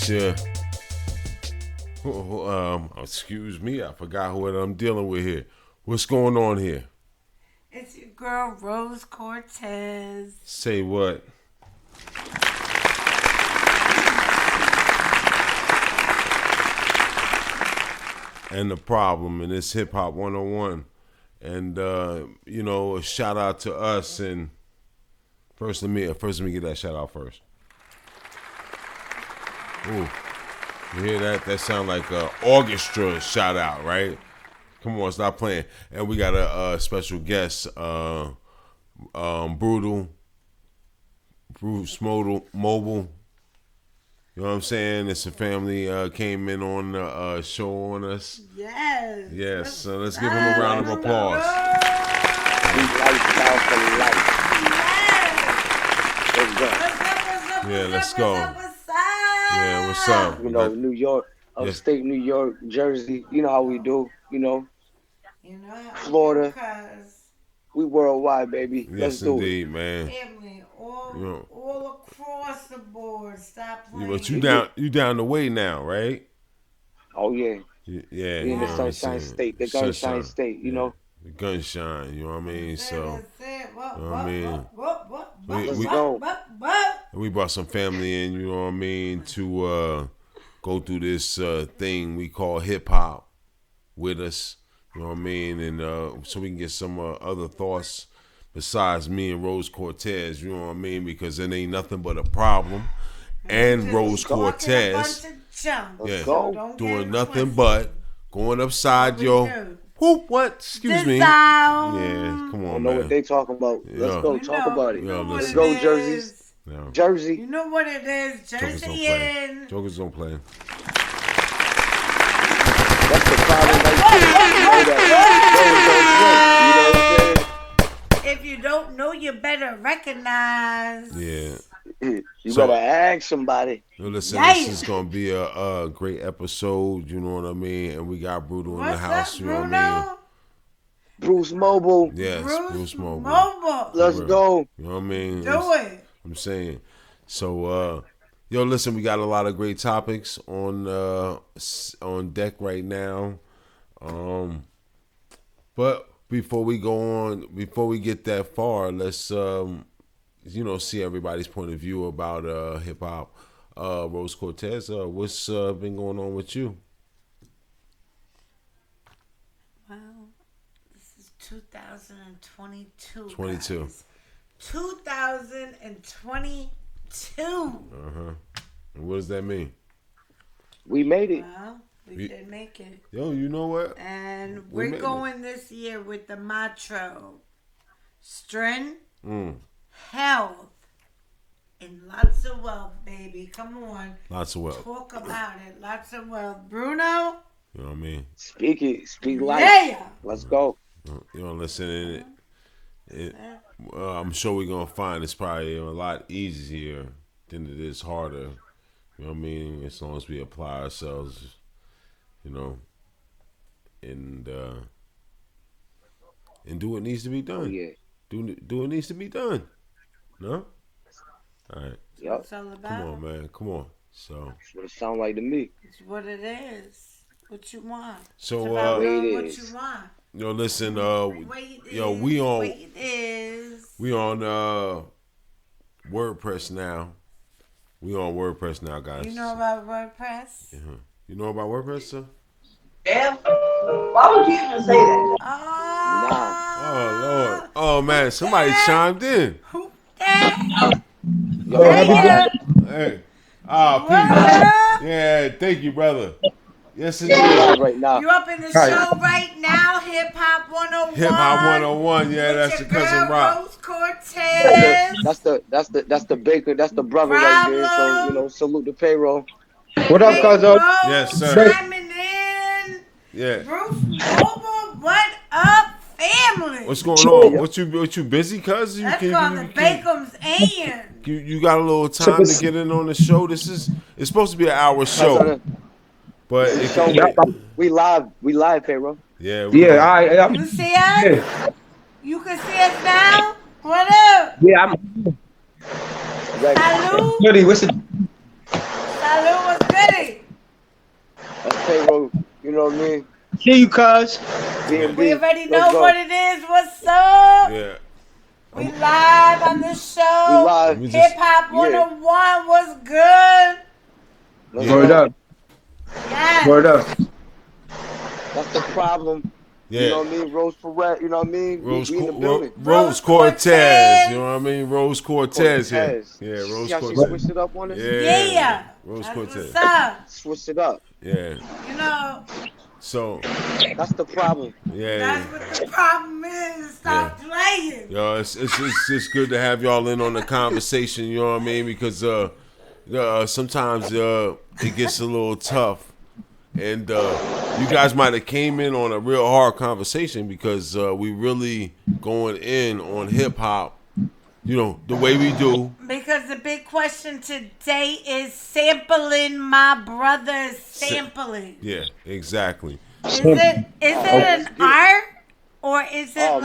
Yeah. Excuse me, I forgot what I'm dealing with here. What's going on here? It's your girl Rose Cortez. Say what? And the problem, and it's HipHop 101. And a shout out to us. And first let me get that shout out first. Ooh, you hear that? That sound like an orchestra shout out, right? Come on, stop playing. And we got a special guest, Bruce Mobile. You know what I'm saying? It's a family came in on the show on us. Yes. Yes. So let's give him a round of applause. Lifestyle for life. Yes. Let's go. Yeah, what's up? New York, upstate New York, Jersey. You know how we do. Florida. We worldwide, baby. Yes, indeed, man. Family, all across the board. Stop playing. But you down the way now, right? Oh yeah. Yeah. In the Sunshine State, the Gunshine State. The Gunshine. You know what I mean? So. You know what I mean? Let's go. We brought some family in. You know what I mean? To go through this thing we call hip hop with us. You know what I mean? And so we can get some other thoughts besides me and Rose Cortez. You know what I mean? Because it ain't nothing but a problem. And Rose Cortez, doing nothing but going upside your whoop. What? Excuse me. Yeah, come on, I know man. what they talking about. Let's go talk about it. Let's go, Jerseys. Jersey. You know what it is. Jersey in. Jokers don't play. That's the problem. If you don't know, you better recognize. Yeah. You better ask somebody. Listen, this is gonna be a great episode. You know what I mean? And we got Brutal in the house. You know what I mean? Bruce Mobile. Yes, Bruce Mobile. Let's go. You know what I mean? Do it. I'm saying. So, listen, we got a lot of great topics on deck right now. But before we get that far, let's see everybody's point of view about hip hop. Rose Cortez, what's been going on with you? Well, this is 2022. 22. Guys. 2022. And what does that mean? We made it. Well, we did make it. Yo, you know what? And we're going this year with the motto: strength, health, and lots of wealth, baby. Come on. Lots of wealth. Talk about it. Lots of wealth. Bruno? You know what I mean? Speak it. Speak life. Yeah. Let's go. Listen, I'm sure we're going to find it's probably a lot easier than it is harder. You know what I mean? As long as we apply ourselves, and do what needs to be done. Oh, yeah. Do what needs to be done. No? All right. Yep. It's all about. Come on, man. Come on. So. That's what it sounds like to me. It's what it is. What you want. So, it's about what you is. want. Listen, we on WordPress now. We on WordPress now, guys. You know about WordPress? Uh-huh. You know about WordPress, sir? Damn. Why would you even say that? Oh, Lord. Oh, man. Somebody chimed in. Who that? Hey. Peace. Yeah, thank you, brother. Yes, it is. Right now. You up in the show right now, Hip Hop 101. Hip Hop 101, yeah, that's your cousin Rock. Rose Cortez. That's the baker, that's the brother right there. So salute the payroll. What up, cousin? Yes, sir. Chiming in. Yeah. Bruce Mobile, what up, family. What's going on? What you busy, cuz? That's called the Bacon's and. You got a little time to get in on the show. It's supposed to be an hour show, but the show, we live, Pharaoh. Yeah, You see us? You can see us now? What up? Yeah, I'm Salud. goody. What's it? Salud, what's goody? That's Pharaoh, you know what I mean? See you, cuz. We already know what it is. What's up? Yeah. We live on the show. We live. Hip Hop 101. What's good? Word up. Yes. Word up. That's the problem. Yeah. You know what I mean? Rose Perret, you know what I mean? Rose Rose Cortez. You know what I mean? Rose Cortez here. Yeah, Rose She Cortez. switched it up on us? Yeah. Rose That's Cortez. what's up. Switched it up. Yeah. You know, So. That's the problem. Yeah. that's what the problem is. Stop playing. Yo, it's just good to have y'all in on the conversation. You know what I mean? Because sometimes it gets a little tough. And you guys might have came in on a real hard conversation because we really going in on hip hop, you know, the way we do. Because the big question today is sampling, my brother's sampling. Yeah, exactly. Is it an art or is it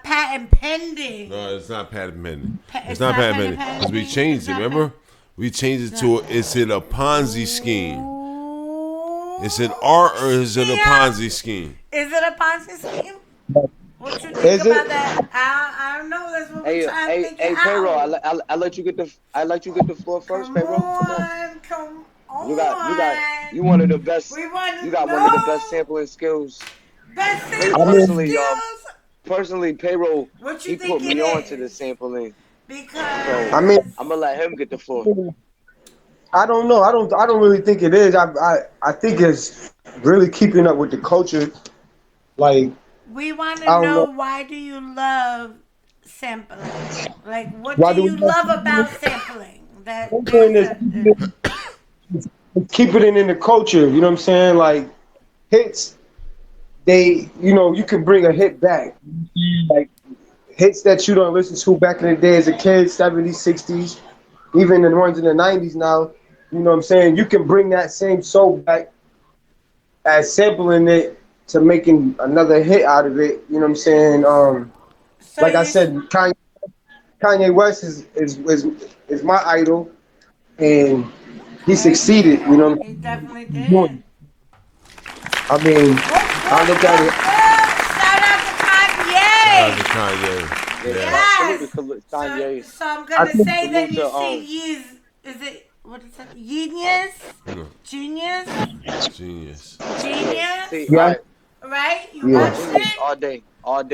patent pending? No, it's not patent pending. It's not not patent patent pending because we pending? changed It's it. not Remember, we changed it to is it a Ponzi scheme? Is it art or is it a Ponzi scheme? Is it a Ponzi scheme? What you think Is about it? that? I don't know. That's what we're trying to figure Hey, out. Pharaoh, I let you get the floor first, Pharaoh. Come on. You one of the best. We want to You got know. one of the best sampling skills. Best Me sampling skills. Personally, Pharaoh, What you he think put me it on is? to the sampling. Because So, I mean, I'm gonna let him get the floor. I don't know. I don't really think it is. I think it's really keeping up with the culture. Like, we want to I don't know know. why do you love sampling? Like, what Why do do you we love love about sampling? That sampling keeping it in the culture. You know what I'm saying? Like, hits. You can bring a hit back. Like hits that you don't listen to back in the day as a kid, 70s, 60s, even the ones in the 90s now. You know what I'm saying? You can bring that same soul back as sampling it to making another hit out of it. You know what I'm saying? So Like I said, Kanye West is my idol, and he succeeded. You know what he I'm definitely saying? did. I mean, I look at it. Shout out to Kanye. Kanye. Yeah. Yes. Salute to Kanye. So I'm gonna say that salute you to, see Yeez. Is it what is it? Genius. Genius. Genius. Genius. See, Yeah. Right? You Yeah. watched it. all day.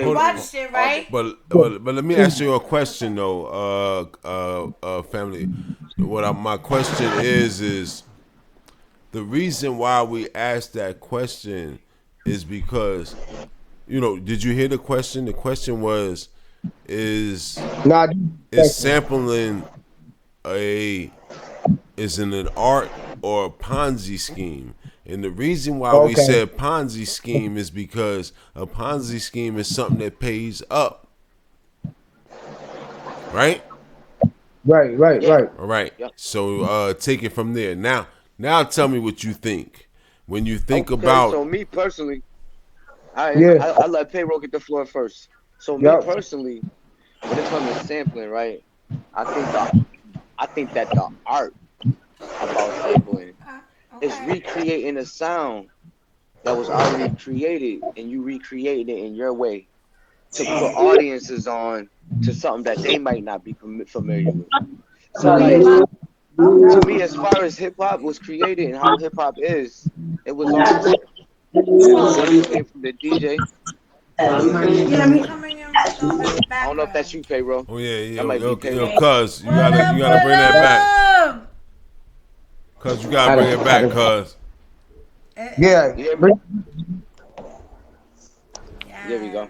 You watched it, right? But let me ask you a question though, family. My question is the reason why we asked that question is because, you know, did you hear the question? The question was, is Nah, sampling is it an art or a Ponzi scheme? And the reason why we said Ponzi scheme is because a Ponzi scheme is something that pays up. Right? Right. All right. Yep. So take it from there. Now tell me what you think. When you think about So me personally, I let Payroll get the floor first. So me personally, when it comes to sampling, right? I think that the art about sampling is recreating a sound that was already created, and you recreating it in your way to put audiences on to something that they might not be familiar with. So like, to me, as far as hip hop was created and how hip hop is, it was always came from the DJ. I don't know if that's you, Payroll. Oh yeah, That might be Payroll. Cuz you gotta bring that back. Cuz you gotta bring it back, cuz. Yeah. There we go.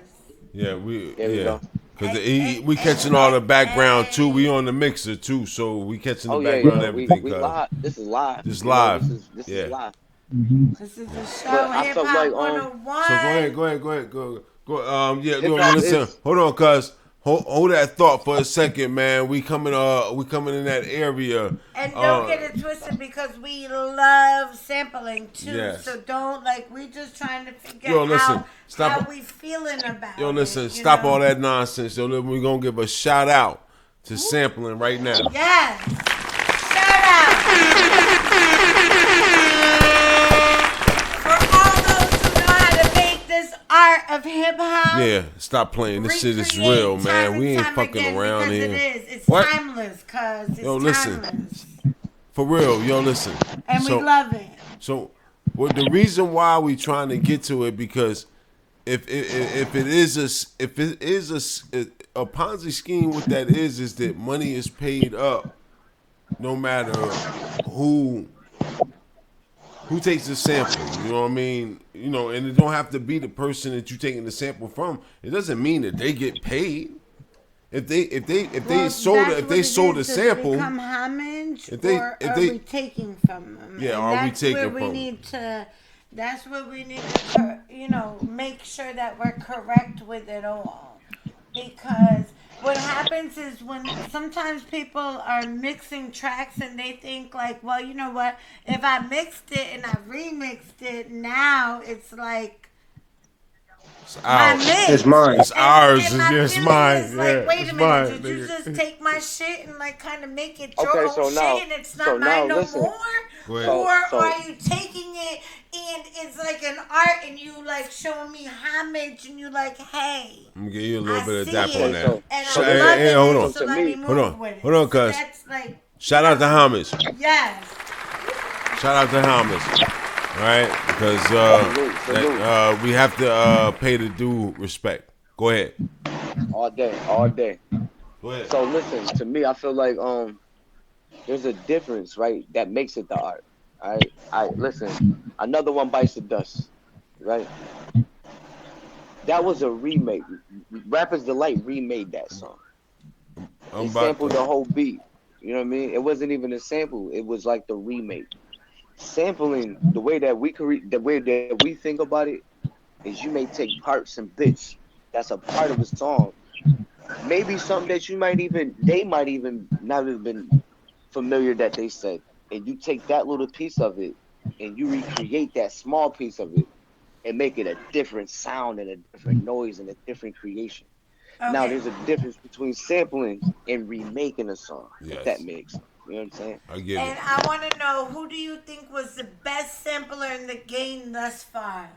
Yeah, we go. Cause we catching all the background too. We on the mixer too, so we catching the background and everything. We live. This is live. This live. This is live. This is the show. Hip Hop 101. So go ahead. Yeah, Hip hop listen. is. Hold on, cuz. Hold that thought for a second, man. We coming in that area. And don't get it twisted because we love sampling too. Yes. So don't we just trying to figure Yo, listen, out stop. how we feeling about Yo, it. listen, stop all that nonsense. Yo, we're gonna give a shout out to sampling right now. Yes. Shout out. For all those who know how to make this art of hip hop. Yeah, stop playing. This shit is real, man. We ain't fucking around here. It is. It's what? timeless, cuz it's Yo, listen. timeless. For real, yo, listen. And we love it. So, well, the reason why we trying to get to it because if it is a Ponzi scheme, what that is that money is paid up, no matter who takes the sample. You know what I mean? You know, and it don't have to be the person that you taking the sample from. It doesn't mean that they get paid. If they sold a sample, become homage, are we taking from them? Yeah, and are we taking from them? That's where we need to, make sure that we're correct with it all. Because what happens is when sometimes people are mixing tracks and they think well, you know what? If I mixed it and I remixed it, now it's like. It's ours. It's mine. It's ours. It's mine. Wait a minute. Did you just take my shit and kind of make it your own shit and it's not mine no more? Or are you taking it and it's like an art and you showing me homage and you hey. I'm gonna give you a little bit of dap on that. And I love it. Hold on. So let me move with it. Hold on, cuz. Shout out to homage. Yes. Shout out to homage. All right, because we have to pay the due respect. Go ahead. All day. Go ahead. So listen, to me, I feel like there's a difference, right? That makes it the art. All right. Listen, another one bites the dust, right? That was a remake. Rappers Delight remade that song. They sampled the whole beat. You know what I mean? It wasn't even a sample. It was like the remake. Sampling, the way that we think about it is you may take parts and bits that's a part of a song, maybe something that they might even not have been familiar that they said, and you take that little piece of it and you recreate that small piece of it and make it a different sound and a different noise and a different creation. Okay. Now there's a difference between sampling and remaking a song. Yes. If that makes sense. You know what I'm saying? I get it. And I want to know, who do you think was the best sampler in the game thus far?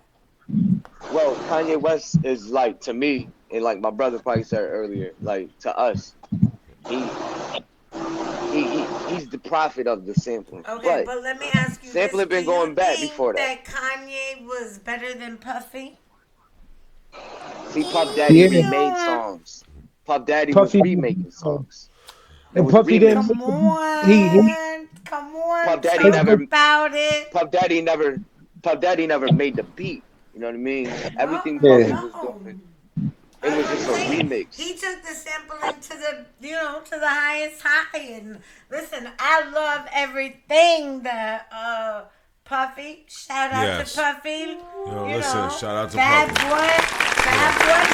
Well, Kanye West is to me, and my brother probably said earlier, to us, he's the prophet of the sampling. Okay, but let me ask you, sampling been going back before that Kanye was better than Puffy? See, Puff Daddy remade songs. Puff Daddy was remaking songs. And Puffy didn't. Come on. Puff Daddy never about it. Puff Daddy never made the beat. You know what I mean? Everything Puffy was doing, it was just a remix. He took the sampling to the highest high. And listen, I love everything that Puffy. Shout out to Puffy. Yo, listen, shout out to Puffy. Bad boy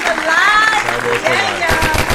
for life. Yeah.